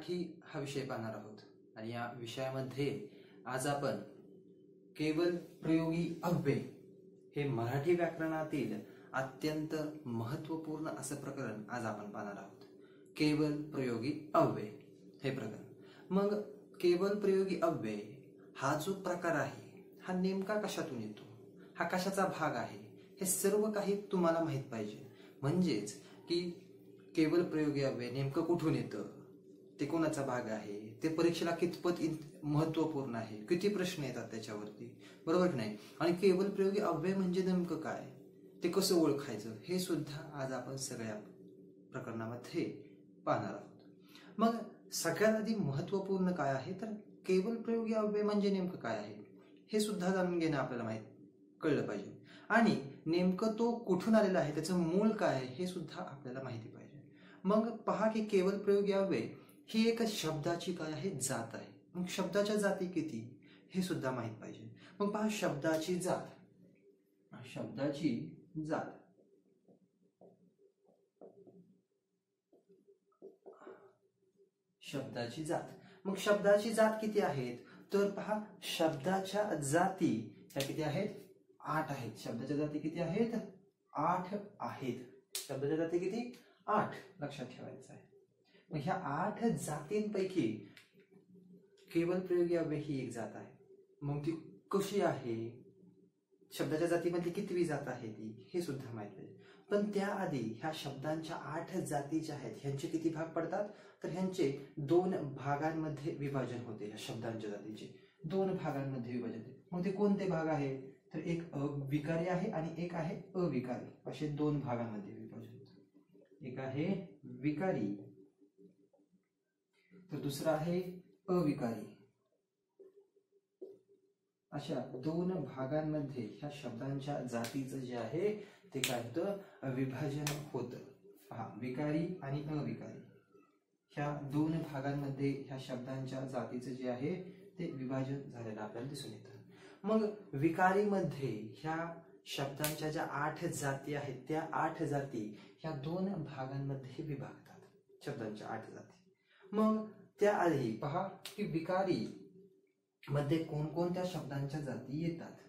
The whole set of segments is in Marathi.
मराठी हा विषय पाहणार आहोत आणि या विषयामध्ये आज आपण केवल प्रयोगी अव्यय हे मराठी व्याकरणातील अत्यंत महत्त्वपूर्ण असं प्रकरण आज आपण पाहणार आहोत. केवल प्रयोगी अव्यय हे प्रकरण. मग केवल प्रयोगी अव्यय हा जो प्रकार आहे हा नेमका कशातून येतो, हा कशाचा भाग आहे, हे सर्व काही तुम्हाला माहित पाहिजे. म्हणजेच की केवल प्रयोगी अव्यय नेमकं कुठून येतं, ते कोणाचा भाग आहे, ते परीक्षेला कितपत महत्त्वपूर्ण आहे, किती प्रश्न येतात त्याच्यावरती, बरोबर की नाही, आणि केवल प्रयोगी अव्यय म्हणजे नेमकं काय, ते कसं ओळखायचं, हे सुद्धा आज आपण सगळ्या प्रकरणामध्ये पाहणार आहोत. मग सगळ्यात आधी महत्त्वपूर्ण काय आहे तर केवल प्रयोगी अव्यय म्हणजे नेमकं काय आहे हे सुद्धा जाणून घेणं आपल्याला कळलं पाहिजे. आणि नेमकं तो कुठून आलेला आहे, त्याचं मूळ काय आहे हे सुद्धा आपल्याला माहिती पाहिजे. मग पहा की केवल प्रयोगी अव्यय ही एक शब्दाची काय आहे, जात आहे. मग शब्दाच्या जाती किती हे सुद्धा माहित पाहिजे. मग पहा शब्दाची जात, शब्दाची जात शब्दाची जात. मग शब्दाची जात किती आहेत तर पहा शब्दाच्या जाती ह्या किती आहेत, 8 आहेत. शब्दाच्या जाती किती आहेत, 8 आहेत. शब्दाच्या जाती किती, 8 लक्षात ठेवायचं आहे. मग ह्या 8 जातींपैकी केवल प्रयोगी अव्यय ही एक जात आहे. मग ती कशी आहे, शब्दाच्या जातीमधली कितवी जात आहे ती, हे सुद्धा माहित पाहिजे. पण त्याआधी ह्या शब्दांच्या 8 जाती ज्या आहेत ह्यांचे किती भाग पडतात तर ह्यांचे 2 भागांमध्ये विभाजन होते. ह्या शब्दांच्या जातीचे 2 भागांमध्ये विभाजन होते. मग ते कोणते भाग आहे तर एक विकारी आहे आणि एक आहे अविकारी, असे 2 भागांमध्ये विभाजन होते. एक आहे विकारी तर दुसरा आहे अविकारी. अशा 2 भागांमध्ये ह्या शब्दांच्या जातीचं जे आहे ते काय होतं, विभाजन होतं. पहा विकारी आणि अविकारी ह्या 2 भागांमध्ये ह्या शब्दांच्या जातीचं जे आहे ते विभाजन झालेलं आपल्याला दिसून येतं. मग विकारीमध्ये ह्या शब्दांच्या ज्या 8 जाती आहेत त्या 8 जाती ह्या 2 भागांमध्ये विभागतात, शब्दांच्या 8 जाती. मग त्याआधी पहा की विकारी मध्ये कोणकोणत्या शब्दांच्या जाती येतात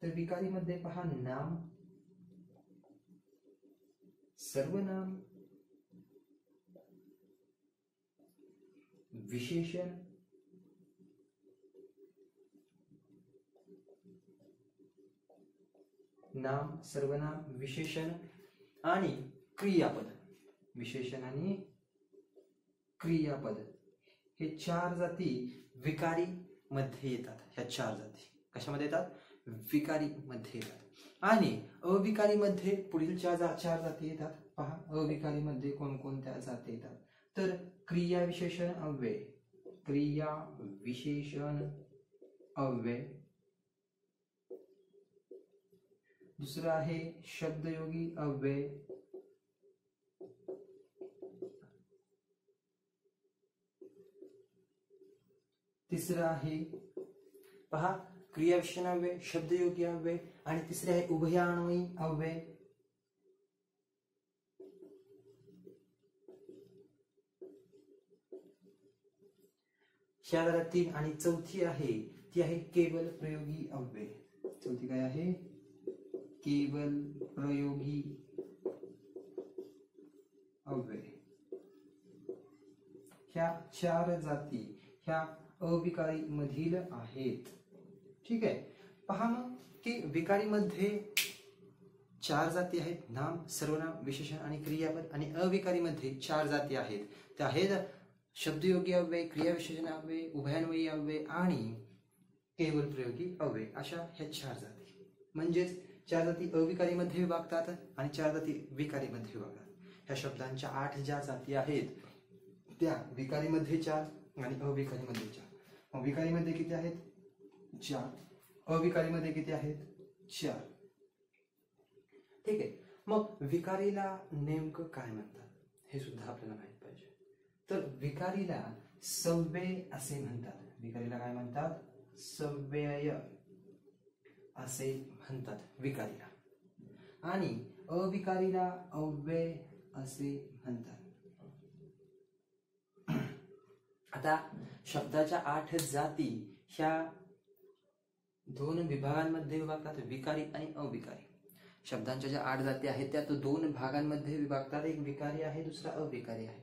तर विकारीमध्ये पहा नाम, सर्वनाम, विशेषण, नाम, सर्वनाम, विशेषण आणि क्रियापद. विशेषण आणि क्रियापद हे 4 जाती विकारी मध्ये येतात. ह्या 4 जाती कशामध्ये येतात, विकारी मध्ये येतात. आणि अविकारी मध्ये पुढील 4 जाती येतात. पहा अविकारी मध्ये कोणकोणत्या जाती येतात तर क्रिया विशेषण अव्यय, क्रिया विशेषण अव्यय. दुसरा आहे शब्दयोगी अव्यय. तिसरा आहे पहा क्रिया विशेषण अव्यय, शब्दयोगी अव्यय आणि तिसरे आहे उभयान्वयी अव्यय. ह्या झाल्या 3 आणि चौथी आहे ती आहे केवल प्रयोगी अव्यय. चौथी काय आहे, केवल प्रयोगी अव्यय. ह्या 4 जाती ह्या अविकारी मधील आहेत. ठीक आहे. पहा मग की विकारी मध्ये 4 जाती आहेत, नाम, सर्वनाम, विशेषण आणि क्रियापद. आणि अविकारी मध्ये 4 जाती आहेत, त्या आहेत शब्दयोगी अव्यय, क्रिया विशेषण अव्यय, उभयान्वयी अव्यय आणि केवल प्रयोगी अव्यय. अशा ह्या 4 जाती. म्हणजेच 4 जाती अविकारी मध्ये विभागतात आणि 4 जाती विकारी मध्ये विभागतात. ह्या शब्दांच्या 8 ज्या जाती आहेत त्या विकारी मध्ये 4 आणि अविकारी मध्ये 4. मग विकारी मध्ये किती आहेत, 4. अविकारी मध्ये किती आहेत, 4. ठीक आहे. मग विकारीला नेमकं काय म्हणतात हे सुद्धा आपल्याला माहित पाहिजे. तर विकारीला सव्यय असे म्हणतात. विकारीला काय म्हणतात, सव्यय असे म्हणतात विकारीला. आणि अविकारीला अव्यय असे म्हणतात. आता शब्दाच्या 8 जाती ह्या 2 विभागांमध्ये विभागतात, विकारी आणि अविकारी. शब्दांच्या ज्या 8 जाती आहेत त्या 2 भागांमध्ये विभागतात, एक विकारी आहे, दुसरा अविकारी आहे.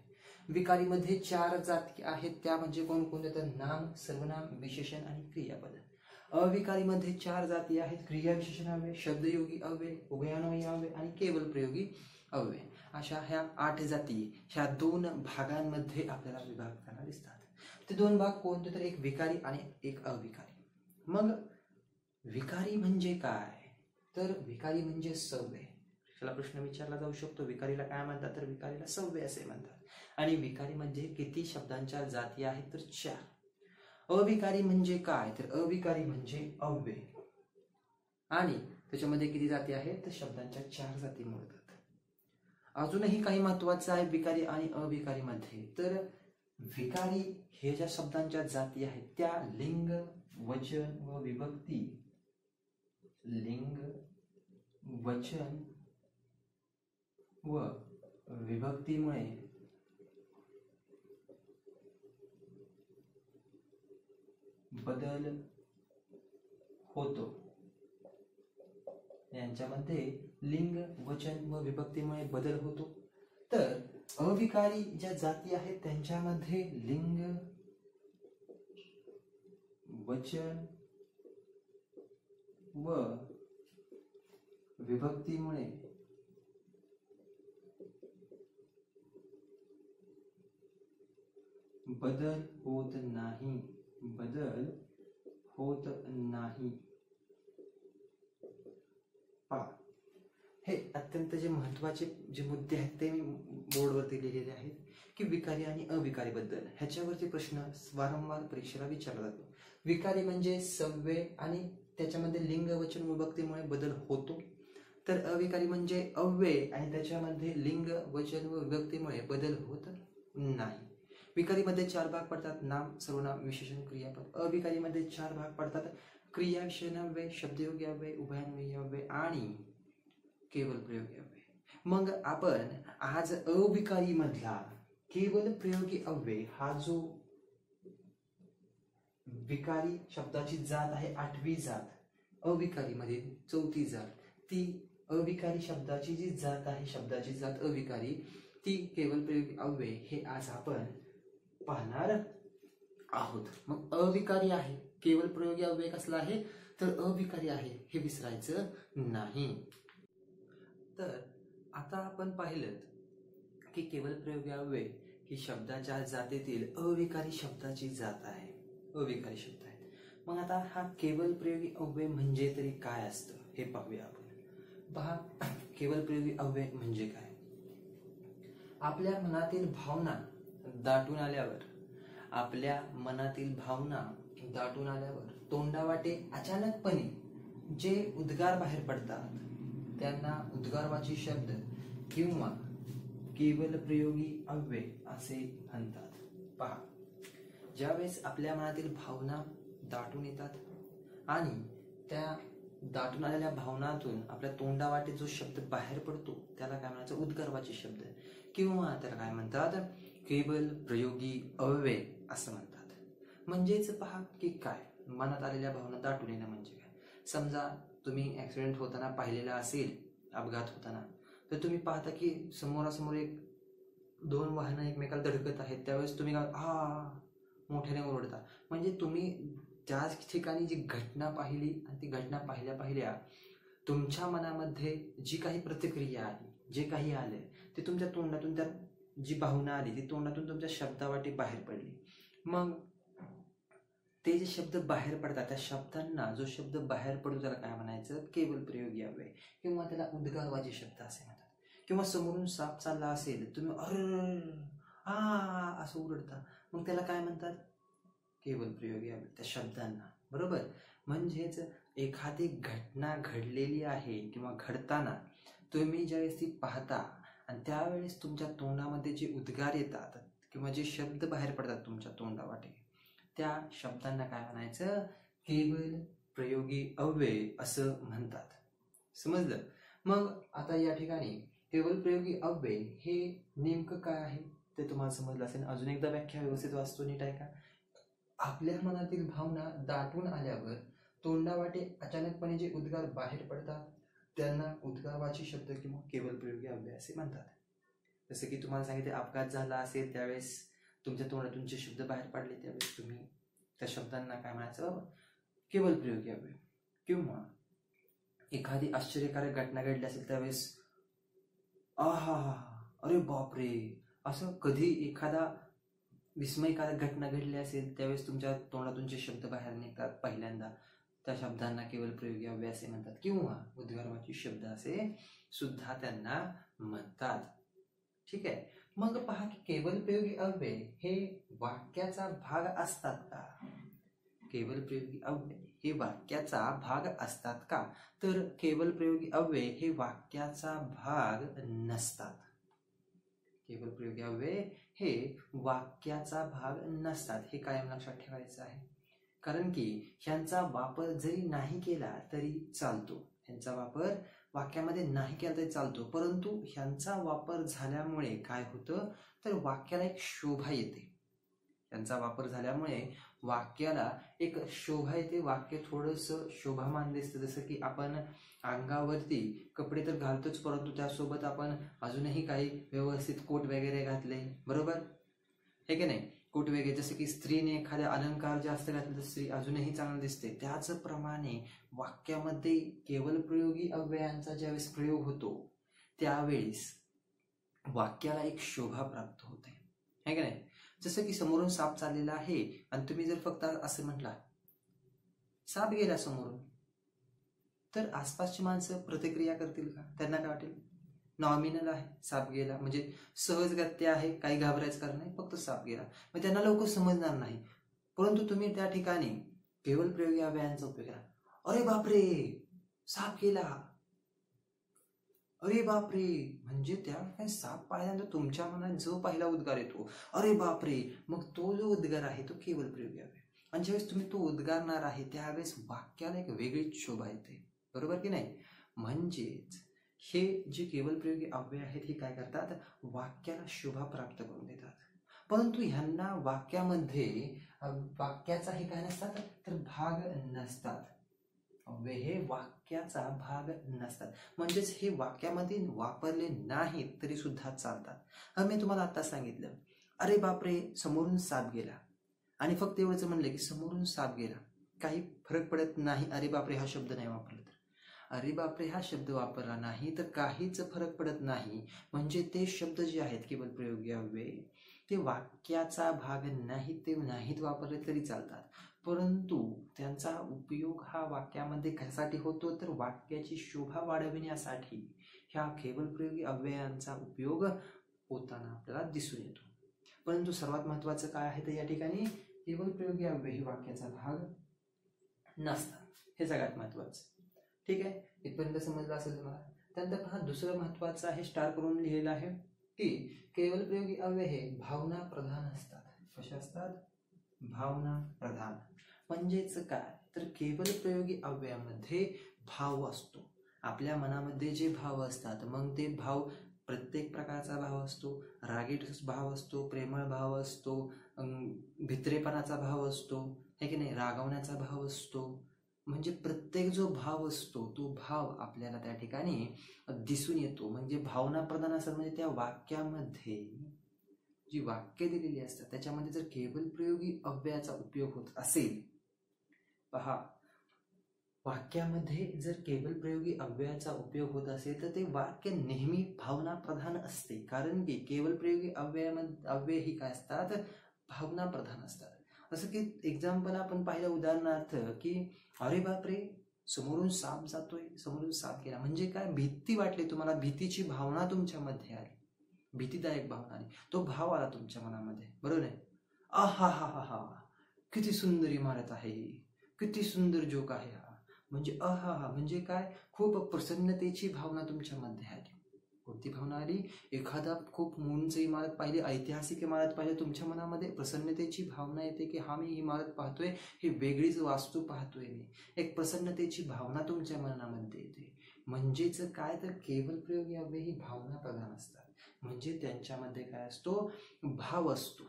विकारीमध्ये 4 जाती आहेत, त्या म्हणजे कोणकोणत्या? तर नाम, सर्वनाम, विशेषण आणि क्रियापद. अविकारीमध्ये 4 जाती आहेत, क्रिया विशेषण अव्यय, शब्दयोगी अव्यय, उभयान्वयी अव्यय आणि केवल प्रयोगी अव्यय. अशा ह्या 8 जाती ह्या 2 भागांमध्ये आपल्याला विभागताना दिसतात. ते 2 भाग कोणते? तर एक विकारी आणि एक अविकारी. मग विकारी म्हणजे काय? तर विकारी म्हणजे सव्य. त्याला प्रश्न विचारला जाऊ शकतो, विकारीला काय म्हणतात? तर विकारीला सव्य असे म्हणतात. आणि विकारीमध्ये किती शब्दांच्या जाती आहेत? तर 4. अविकारी म्हणजे काय? तर अविकारी म्हणजे अव्यय. आणि त्याच्यामध्ये किती जाती आहेत? तर शब्दांच्या 4 जाती मोडतात. अजूनही काही महत्वाचं आहे विकारी आणि अविकारी मध्ये. तर विकारी हे ज्या शब्दांच्या जाती आहेत त्या लिंग, वचन व विभक्ती, लिंग, वचन व विभक्तीमुळे बदल होतो. यांच्यामध्ये लिंग, वचन व विभक्तीमुळे बदल होतो. तर अविकारी ज्या जाती आहेत त्यांच्यामध्ये लिंग, वचन व विभक्तीमुळे बदल होत नाही. बदल होत नाही. हे अत्यंत जे महत्वाचे जे मुद्दे आहेत ते मी बोर्डवरती लिहिलेले आहेत की विकारी आणि अविकारी बद्दल. ह्याच्यावरती प्रश्न वारंवार परीक्षेला विचारला जातो. विकारी म्हणजे सव्य आणि त्याच्यामध्ये लिंग, वचन, विभक्तीमुळे बदल होतो. तर अविकारी म्हणजे अव्यय आणि त्याच्यामध्ये लिंग, वचन व विभक्तीमुळे बदल होत नाही. विकारीमध्ये 4 भाग पडतात, नाम, सर्वनाम, विशेषण, क्रियापद. अविकारीमध्ये 4 भाग पडतात, क्रिया विशेषण अव्यय, शब्दयोगी अव्यय, उभयान्वयी अव्यय आणि केवल प्रयोगी अव्यय. मग आपण आज अविकारी मधला केवल प्रयोगी अव्यय हा जो विकारी शब्दाची जात आहे 8वी जात, अविकारी मध्ये 4थी जात, ती अविकारी शब्दाची जी जात आहे, शब्दाची जात अविकारी, ती केवल प्रयोगी अव्यय हे आज आपण पाहणार आहोत. मग अविकारी आहे, केवल प्रयोगी अव्यय कसला आहे तर अविकारी आहे, हे विसरायचं नाही. तर आता आपण पाहिलं की केवल प्रयोगी अव्यय ही शब्दाच्या जातीतील अविकारी शब्दाची जात आहे, अविकारी शब्द आहे. मग आता हा केवल प्रयोगी अव्यय म्हणजे तरी काय असतं हे पाहूया आपण. पहा, केवल प्रयोगी अव्यय म्हणजे काय? आपल्या मनातील भावना दाटून आल्यावर, आपल्या मनातील भावना दाटून आल्यावर तोंडावाटे अचानकपणे जे उद्गार बाहेर पडतात त्यांना उद्गारवाची शब्द किंवा केवल प्रयोगी अव्यय असे म्हणतात. पहा, ज्यावेळेस आपल्या मनातील भावना दाटून येतात आणि त्या दाटून आलेल्या भावनातून आपल्या तोंडावाटे जो शब्द बाहेर पडतो त्याला काय म्हणायचं? उद्गारवाची शब्द किंवा त्याला काय म्हणतात? केवल प्रयोगी अव्यय असं म्हणतात. म्हणजेच पहा की काय मनात आलेल्या भावना दाटून येणं म्हणजे काय? समजा तुम्ही ऍक्सिडेंट होताना पाहिलेला असेल, अपघात होताना, तर तुम्ही पाहता की समोरासमोर 2 वाहनं एकमेकाला धडकत आहेत, त्यावेळेस तुम्ही मोठ्याने ओरडता. म्हणजे तुम्ही त्याच ठिकाणी जी घटना पाहिली आणि ती घटना पाहिल्या तुमच्या मनामध्ये जी काही प्रतिक्रिया आली, जे काही आले ते तुमच्या तोंडातून, त्या जी भावना आली ती तोंडातून तुमच्या शब्दावाटे बाहेर पडली. मग ते जे शब्द बाहेर पडतात त्या शब्दांना, जो शब्द बाहेर पडतो त्याला काय म्हणायचं? केवल प्रयोगी अव्यय किंवा त्याला उद्गारवाचे शब्द असे म्हणतात. किंवा समोरून साप चालला असेल, तुम्ही असं ओरडता, मग त्याला काय म्हणतात? केवल प्रयोगी अव्यय त्या शब्दांना. बरोबर? म्हणजेच एखादी घटना घडलेली आहे किंवा घडताना तुम्ही ज्यावेळेस ती पाहता आणि त्यावेळेस तुमच्या तोंडामध्ये जे उद्गार येतात किंवा जे शब्द बाहेर पडतात तुमच्या तोंडावाटे, त्या शब्दांना काय म्हणायचं? केवल प्रयोगी अव्यय असं म्हणतात. समजलं? मग आता या ठिकाणी केवल प्रयोगी अव्यय हे नेमकं काय आहे ते तुम्हाला समजलं असेल. अजून एकदा व्याख्या व्यवस्थित वाचतो, नीट ऐका. आपल्या मनातील भावना दाटून आल्यावर तोंडावाटे अचानकपणे जे उद्गार बाहेर पडतात त्यांना उद्गारवाची शब्द किंवा केवलप्रयोगी अव्यय असे म्हणतात. जसं की तुम्हाला सांगितले, अपघात झाला असेल त्यावेळेस तुमच्या तोंडातून जे शब्द बाहेर पडले त्यावेळेस तुम्ही त्या शब्दांना काय म्हणायचं बाबा, केवलप्रयोगी अव्यय. किंवा एखादी आश्चर्यकारक घटना घडली असेल त्यावेळेस आहा, अरे बापरे, असं कधी एखादा विस्मयकारक घटना घडली असेल त्यावेळेस तुमच्या तोंडातून जे शब्द बाहेर निघतात पहिल्यांदा त्या शब्दांना केवलप्रयोगी अव्यय असे म्हणतात किंवा उद्गारवाची शब्द असे सुद्धा त्यांना म्हणतात. ठीक आहे. मग पहा की केवलप्रयोगी अव्यय हे वाक्याचा भाग असतात का? केवलप्रयोगी अव्यय हे वाक्याचा भाग असतात का? तर केवलप्रयोगी अव्यय हे वाक्याचा भाग नसतात. केवलप्रयोगी अव्यय हे वाक्याचा भाग नसतात, हे कायम लक्षात ठेवायचं आहे. कारण की ह्यांचा वापर जरी नाही केला तरी चालतो, ह्यांचा वापर वाक्यामध्ये नाही केला तरी चालतो, परंतु ह्यांचा वापर झाल्यामुळे काय होतं तर वाक्याला एक शोभा येते. यांचा वापर झाल्यामुळे वाक्याला एक शोभा येते, वाक्य थोडंसं शोभामान दिसतं. जसं की आपण अंगावरती कपडे तर घालतोच, परंतु त्यासोबत आपण अजूनही काही व्यवस्थित कोट वगैरे घातले, बरोबर हे की नाही, कोट वगैरे. जसं की स्त्रीने एखाद्या अलंकार जास्त घातले तर स्त्री अजूनही चांगली दिसते. त्याचप्रमाणे वाक्यामध्ये केवलप्रयोगी अव्ययांचा ज्यावेळेस प्रयोग होतो त्यावेळेस वाक्याला एक शोभा प्राप्त होते, है की नाही. जसं की समोरून साप चाललेला आहे आणि तुम्ही जर फक्त असं म्हटला साप गेला समोरून, तर आसपासची माणसं प्रतिक्रिया करतील का? त्यांना काय वाटेल, नॉमिनल आहे, साप गेला म्हणजे सहजगत्य आहे, काही घाबरायचं कारण नाही, फक्त साप गेला, मग त्यांना लवकर समजणार नाही. परंतु तुम्ही त्या ठिकाणी केवलप्रयोगी अव्ययांचा उपयोग केला, अरे बापरे साप गेला, अरे बापरे, म्हणजे त्या साप पाहिल्यानंतर तुमच्या मनात जो पहिला उद्गार येतो अरे बापरे, मग तो जो उद्गार आहे तो केवलप्रयोगी अव्यय. आणि ज्यावेळेस तुम्ही तो उद्गारणार आहे त्यावेळेस वाक्याला एक वेगळीच शोभा येते, बरोबर की नाही. म्हणजेच हे जे केवलप्रयोगी अव्यय आहेत हे काय करतात, वाक्याला शोभा प्राप्त करून देतात. परंतु ह्यांना वाक्यामध्ये वाक्याचा हे काय नसतात तर भाग नसतात. अव्यय हे वाक्याचा भाग नसतात, म्हणजेच हे वाक्यामध्ये वापरले नाहीत तरी सुद्धा चालतात. मी तुम्हाला आता सांगितलं अरे बापरे समोरून साप गेला, आणि फक्त एवढंच म्हणलं की समोरून साप गेला, काही फरक पडत नाही अरे बापरे हा शब्द नाही वापरला तर. अरे बापरे हा शब्द वापरला नाही तर काहीच फरक पडत नाही. म्हणजे ते शब्द जे आहेत केवलप्रयोगी अव्यय ते वाक्याचा भाग नाही, ते नाहीत वापरले तरी चालतात, परंतु त्यांचा उपयोग हा वाक्यामध्ये कशासाठी होतो तर वाक्याची शोभा वाढविण्यासाठी ह्या केवलप्रयोगी अव्ययांचा उपयोग होताना आपल्याला दिसून येतो. परंतु सर्वात महत्त्वाचं काय आहे तर या ठिकाणी केवलप्रयोगी अव्यय हे वाक्याचा भाग नसतात, हे सगळ्यात महत्त्वाचं. ठीक आहे, इथपर्यंत समजलं असेल तुम्हाला. त्यानंतर पहा दुसरं महत्त्वाचं आहे, स्टार करून लिहिलेलं आहे की केवलप्रयोगी अव्यय हे भावना प्रधान असतात. कशा असतात, भावना प्रधान. म्हणजेच काय तर केवलप्रयोगी अव्ययामध्ये भाव असतो, आपल्या मनामध्ये जे भाव असतात मग ते भाव प्रत्येक प्रकारचा भाव असतो, रागीट भाव असतो, प्रेमळ भाव असतो, भित्रेपणाचा भाव असतो, है की नाही, रागवण्याचा भाव असतो. म्हणजे प्रत्येक जो भाव असतो तो भाव आपल्याला त्या ठिकाणी दिसून येतो. म्हणजे भावना प्रधान असतात, म्हणजे त्या वाक्यामध्ये जी वाक्य दिलेली असतात त्याच्यामध्ये जर केवलप्रयोगी अव्ययाचा उपयोग होत असेल, पहा वाक्यामध्ये जर केवलप्रयोगी अव्ययाचा उपयोग होत असेल तर ते वाक्य नेहमी भावना प्रधान असते. कारण की केवलप्रयोगी अव्यय ही काय असतात, भावना प्रधान असतात. असं की एक्झाम्पल आपण पाहिलं उदाहरणार्थ की अरे बापरे समोरून साप जातोय, समोरून साप गेला, म्हणजे काय भीती वाटली तुम्हाला, भीतीची भावना तुमच्यामध्ये आली, भीतीदायक भावना आली, तो भाव आला तुमच्या मनामध्ये, बरोबर आहे. आहा हा हा हा किती सुंदर इमारत आहे, किती सुंदर जोक आहे हा, म्हणजे आहा हा म्हणजे काय, खूप प्रसन्नतेची भावना तुमच्यामध्ये आली. कोणती भावना आली, एखादा खूप उंच इमारत पाहिली, ऐतिहासिक इमारत पाहिली, तुमच्या मनामध्ये प्रसन्नतेची भावना येते की हा मी इमारत पाहतोय, ही वेगळीच वास्तू पाहतोय मी, एक प्रसन्नतेची भावना तुमच्या मनामध्ये येते. म्हणजेच काय तर केवलप्रयोगी अव्यय ही भावना प्रधान असतात. म्हणजे त्यांच्यामध्ये काय असतो, भाव असतो.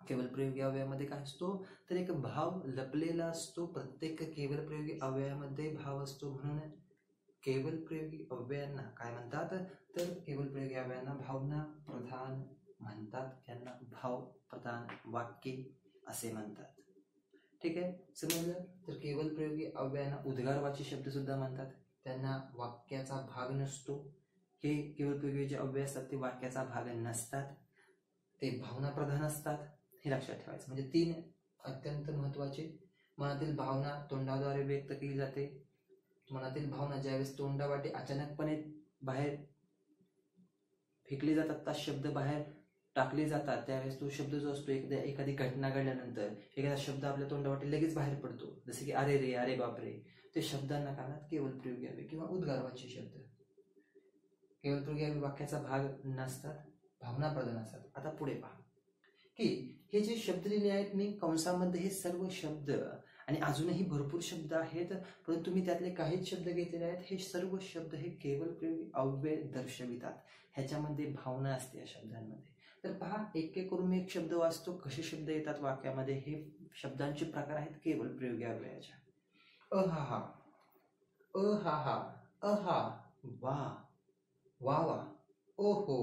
केवल प्रयोगी अवयवामध्ये काय असतो, तर एक भाव लपलेला असतो. प्रत्येक केवल प्रयोगी अवयवामध्ये भाव असतो. म्हणून केवल प्रयोगी अवयवांना काय म्हणतात, तर केवल प्रयोगी अवयवांना भावना प्रधान म्हणतात. त्यांना भाव प्रधान वाक्य असे म्हणतात. ठीक आहे, समजलं. तर केवल प्रयोगी अव्ययांना उद्गारवाची शब्द सुद्धा म्हणतात. त्यांना वाक्याचा भाग नसतो. हे केवल प्रयोगी जे अव्यय असतात ते वाक्याचा भाग नसतात, ते भावना प्रधान असतात. हे लक्षात ठेवायचं. म्हणजे 3 अत्यंत महत्वाचे. मनातील भावना तोंडाद्वारे व्यक्त केली जाते. मनातील भावना ज्यावेळेस तोंडावाटे अचानकपणे बाहेर फेकले जातात, त्या शब्द बाहेर टाकले जातात, त्यावेळेस तो शब्द जो असतो, एखादी घटना घडल्यानंतर एखादा शब्द आपल्या तोंडावाटे लगेच बाहेर पडतो, जसे की अरे रे, अरे बापरे. ते शब्दांना काय म्हणतात, केवल प्रयोगी अव्यय किंवा उद्गारवाची शब्द. केवल प्रयोगी अव्यय वाक्याचा भाग नसतात, भावना प्रधान असतात. आता पुढे पहा की हे जे शब्द लिहिले आहेत मी कंसामध्ये, हे सर्व शब्द आणि अजूनही भरपूर शब्द आहेत, परंतु मी त्यातले काहीच शब्द घेतलेले आहेत. हे सर्व शब्द हे केवल प्रयोगी अव्यय दर्शवितात. ह्याच्यामध्ये भावना असते या शब्दांमध्ये. तर पहा, एक एक करून मी एक शब्द वाचतो, कसे शब्द येतात वाक्यामध्ये. हे शब्दांचे प्रकार आहेत केवल प्रयोगी अव्ययाच्या. अहाहा, अहाहा, अहा, वा, वा वा, ओहो,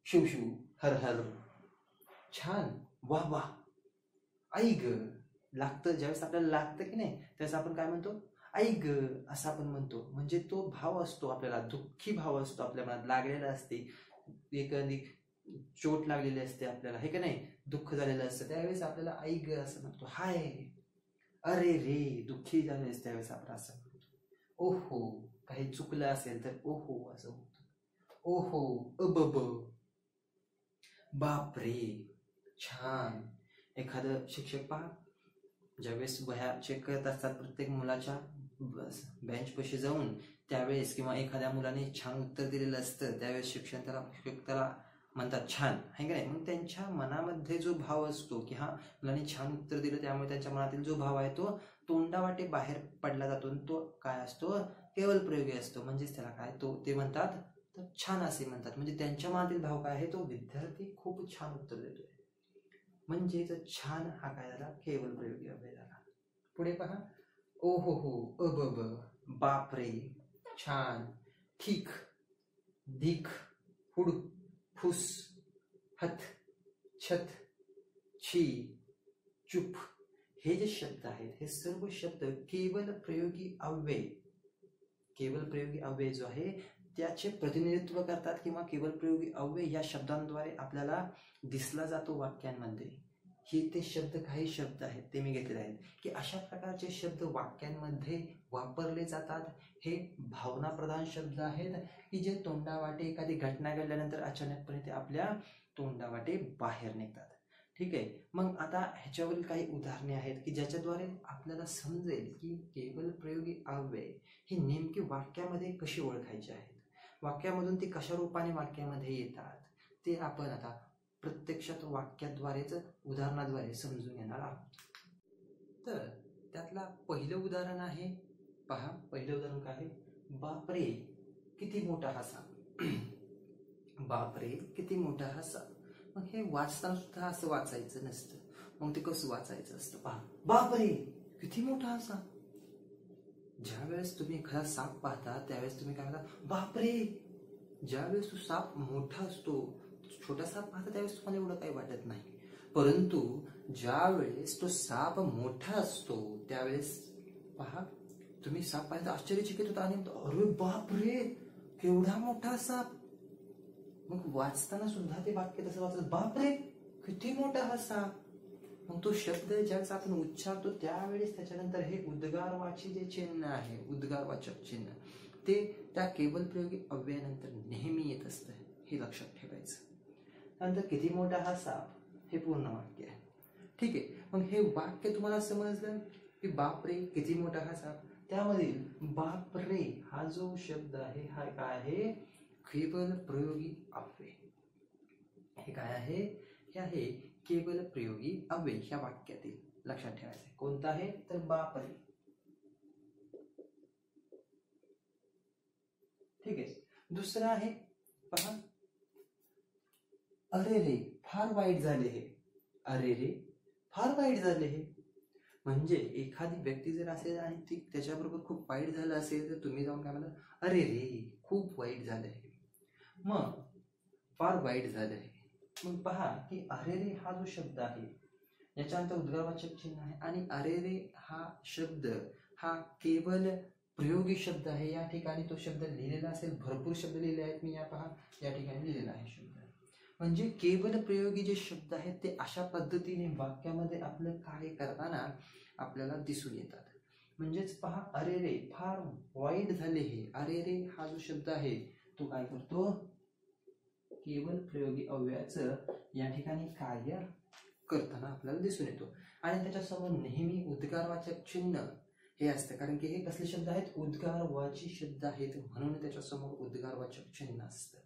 शिव शिव, हर हर, छान, वा वा, आई ग. लागतं, ज्यावेळेस आपल्याला लागतं की नाही त्यावेळेस आपण काय म्हणतो, आई ग असं आपण म्हणतो. म्हणजे तो भाव असतो, आपल्याला दुःखी भाव असतो, आपल्या मनात लागलेला असते. एखादी चोट लागलेली असते आपल्याला, हे का नाही, दुःख झालेलं असतं, त्यावेळेस आपल्याला आई ग असं म्हणतो. हाय, अरे रे, दुःखी झालेस त्यावेळेस आपण असं म्हणतो. ओहो, काही चुकलं असेल तर ओहो असं म्हणतो. ओहो, अबब, बापरे, छान. एखादं शिक्षक पहा, ज्यावेळेस वह्या चेक करत असतात प्रत्येक मुलाच्या बेंच पाशी जाऊन, त्यावेळेस किंवा एखाद्या मुलाने छान उत्तर दिलेलं असतं, त्यावेळेस शिक्षक त्याला म्हणतात छान, आहे का नाही. मग त्यांच्या मनामध्ये जो भाव असतो की हा मुलाने छान उत्तर दिलं, त्यामुळे त्यांच्या मनातील जो भाव आहे तो तोंडावाटे बाहेर पडला जातो. तो काय असतो, केवल प्रयोगी असतो. म्हणजेच त्याला काय ते म्हणतात तर छान असे म्हणतात. म्हणजे त्यांच्या मनातील भाव काय आहे, तो विद्यार्थी खूप छान उत्तर देतोय, म्हणजे छान हा काय झाला, केवल प्रयोगी अव्यय झाला. पुढे पहा, ओ हो हो, अबब, बापरे, छान, ठीक, धीक, हुड, फुस, हत, छत, छी, चुप. हे जे शब्द आहेत हे सर्व शब्द केवल प्रयोगी अव्यय, केवल प्रयोगी अव्यय जो आहे त्याचे प्रतिनिधित्व करतात, किंवा केवल प्रयोगी अव्यय या शब्दांद्वारे आपल्याला दिसला जातो वाक्यांमध्ये. हे ते शब्द, काही शब्द आहेत ते मी घेतलेले आहेत की अशा प्रकारचे शब्द वाक्यांमध्ये वापरले जातात. हे भावना प्रधान शब्द आहेत की जे तोंडावाटे एखादी घटना घडल्यानंतर अचानकपणे ते आपल्या तोंडावाटे बाहेर निघतात. ठीक आहे, मग आता ह्याच्यावरील काही उदाहरणे आहेत की ज्याच्याद्वारे आपल्याला समजेल की केवल प्रयोगी अव्यय ही नेमकी वाक्यामध्ये कशी ओळखायची आहेत, वाक्यामधून ती कशा रूपाने वाक्यामध्ये येतात, ते आपण आता प्रत्यक्षात वाक्याद्वारेच, उदाहरणाद्वारे समजून घेणार आहोत. तर त्यातला पहिलं उदाहरण आहे, पहा, पहिलं उदाहरण काय आहे, बापरे किती मोठा हा साप. बापरे किती मोठा हा साप. मग हे वाचताना सुद्धा असं वाचायचं नसतं. मग ते कसं वाचायचं असतं, पहा, बापरे किती मोठा हा साप. ज्यावेळेस तुम्ही एखादा साप पाहता त्यावेळेस तुम्ही काय म्हणता, बापरे. ज्यावेळेस तो साप मोठा असतो, छोटा साप पाहता त्यावेळेस तुम्हाला एवढं काही वाटत नाही, परंतु ज्यावेळेस तो साप मोठा असतो त्यावेळेस पहा, तुम्ही साप पाहिजे आश्चर्यचकित होता आणि अरे बापरे केवढा मोठा साप. मग वाचताना सुद्धा ते वाक्य तसं वाचलं, बापरे किती मोठा हा साप. मग तो शब्द ज्यावेळेस आपण उच्चारतो त्यावेळेस त्याच्यानंतर हे उद्गारवाची जे चिन्ह आहे, उद्गारवाचक चिन्ह, ते त्या केवल प्रयोगी अव्ययानंतर नेहमी येत असतं. हे लक्षात ठेवायचं. त्यानंतर किती मोठा हा साप हे पूर्ण वाक्य आहे. ठीक आहे, मग हे वाक्य तुम्हाला समजलं की बापरे किती मोठा हा साप. त्यामधील बापरे हा जो शब्द आहे हा काय आहे, केवल प्रयोगी अव्यय. हे काय आहे, हे आहे केवल प्रयोगी अव्यय ह्या वाक्यातील. लक्षात ठेवायचं कोणता आहे, तर बापरे. ठीक आहे, दुसरा आहे पहा, अरे रे फार वाईट झाले हे, अरे रे फार वाईट झाले हे. म्हणजे एखादी व्यक्ती जर असेल आणि ती त्याच्याबरोबर खूप वाईट झालं असेल तर तुम्ही जाऊन काय म्हणा, अरे रे खूप वाईट झालं हे, मग फार वाईट झालं हे. मग पहा की अरे रे हा जो शब्द आहे याच्यानंतर उद्गारवाचक चिन्ह आहे आणि अरे रे हा शब्द हा केवळ प्रयोगी शब्द आहे. या ठिकाणी तो शब्द लिहिलेला असेल, भरपूर शब्द लिहिले आहेत मी, या पहा या ठिकाणी लिहिलेला आहे शब्द. म्हणजे केवळ प्रयोगी जे शब्द आहेत ते अशा पद्धतीने वाक्यामध्ये आपलं कार्य करताना आपल्याला दिसून येतात. म्हणजेच पहा अरे रे फार वाईट झाले हे, अरे रे हा जो शब्द आहे तो काय करतो, केवळ प्रयोगी अव्ययाचं या ठिकाणी कार्य करताना आपल्याला दिसून येतो. आणि त्याच्यासमोर नेहमी उद्गारवाचक चिन्ह हे असतं, कारण की हे कसले शब्द आहेत, उद्गारवाची शब्द आहेत, म्हणून त्याच्यासमोर उद्गारवाचक चिन्ह असतं.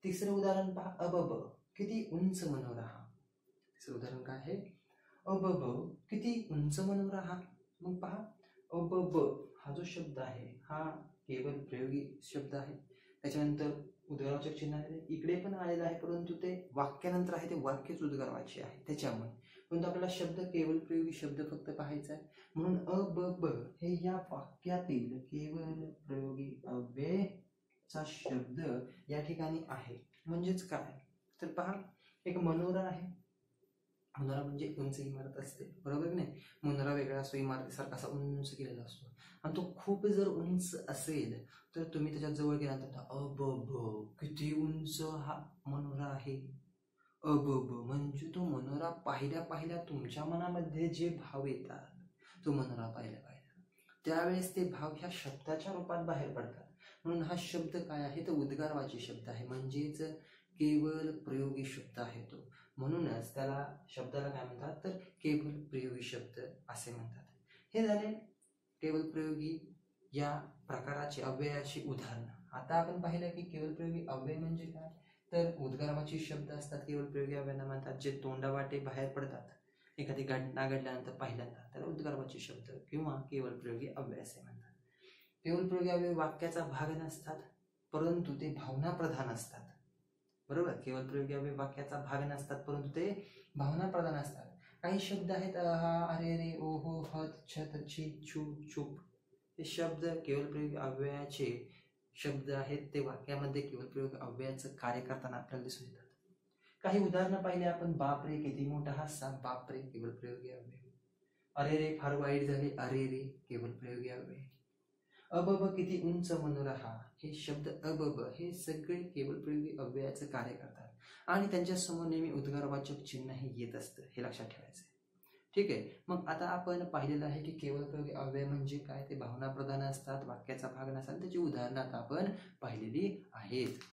तिसरं उदाहरण पहा, अबब किती उंच मनोरा हा. तिसरं उदाहरण काय आहे, अबब किती उंच मनोरा हा. मग पहा अबब हा जो शब्द आहे हा केवळ प्रयोगी शब्द आहे. त्याच्यानंतर उद्गारवाचक चिन्ह आहे, इकडे पण आलेलं आहे, परंतु ते वाक्यानंतर आहे, ते वाक्यच उद्गारवाची आहे त्याच्यामुळे. परंतु आपल्याला शब्द केवळ प्रयोगी शब्द फक्त पाहायचा आहे, म्हणून अबब हे या वाक्यातील केवळ प्रयोगी अव्ययचा शब्द या ठिकाणी आहे. म्हणजेच काय तर पहा, एक मनोरा आहे, मनोरा म्हणजे उंच इमारत असते, बरोबर की नाही. मनोरा वेगळा असतो, इमारतीसारखा असा उंच केलेला असतो, आणि तो खूप जर उंच असेल तर तुम्ही त्याच्या जवळ गेल्यानंतर अबब किती उंच हा मनोरा आहे. अबब म्हणजे तो मनोरा पाहिल्या पाहिल्या तुमच्या मनामध्ये जे भाव येतात, तो मनोरा पाहिल्या पाहिल्या त्यावेळेस ते भाव ह्या शब्दाच्या रूपात बाहेर पडतात. म्हणून हा शब्द काय आहे तर उद्गारवाची शब्द आहे, म्हणजेच केवळ प्रयोगी शब्द आहे तो. म्हणूनच त्याला शब्दाला काय म्हणतात तर केवळ प्रयोगी शब्द असे म्हणतात. हे झाले केवळ प्रयोगी या प्रकाराची अव्ययाची उदाहरणं. आता आपण पाहिलं की केवळ प्रयोगी अव्यय म्हणजे काय तर उद्गारवाची शब्द असतात, केवळ प्रयोगी अव्ययांना म्हणतात, जे तोंडावाटे बाहेर पडतात एखादी घटना घडल्यानंतर पहिल्यांदा, त्याला उद्गारवाची शब्द किंवा केवळ प्रयोगी अव्यय असे म्हणतात. केवळ प्रयोगी अव्यय वाक्याचा भाग नसतात, परंतु ते भावना प्रधान असतात, बरोबर. केवळ प्रयोगी अव्यय वाक्याचा भाग नसतात, परंतु ते भावना प्रधान असतात. काही शब्द आहेत हा, अरे रे, ओहो, हत, छत, छी, छू, चूप, हे शब्द केवळ प्रयोगी अव्ययाचे शब्द आहेत, ते वाक्यामध्ये केवळ प्रयोगी अव्ययाचं कार्य करताना आपल्याला दिसून येतात. काही उदाहरणं पाहिले आपण, बापरे किती मोठा हास्य, बापरे केवळ प्रयोगी अव्यय. अरे रे फार वाईट झाले, अरे रे केवळ प्रयोगी अव्यय. अबब किती उंच मनोरा हा, हे शब्द अबब हे सगळे केवळ प्रयोगी अव्ययाचं कार्य करतात आणि त्यांच्यासमोर नेहमी उद्गारवाचक चिन्ह हे येत असतं, हे लक्षात ठेवायचं आहे. ठीक आहे. मग आता आपण पाहिलेलं आहे की केवळ प्रयोगी अव्यय म्हणजे काय, ते भावना प्रधान असतात, वाक्याचा भाग नसतात, त्याची उदाहरणं आता आपण पाहिलेली आहेत.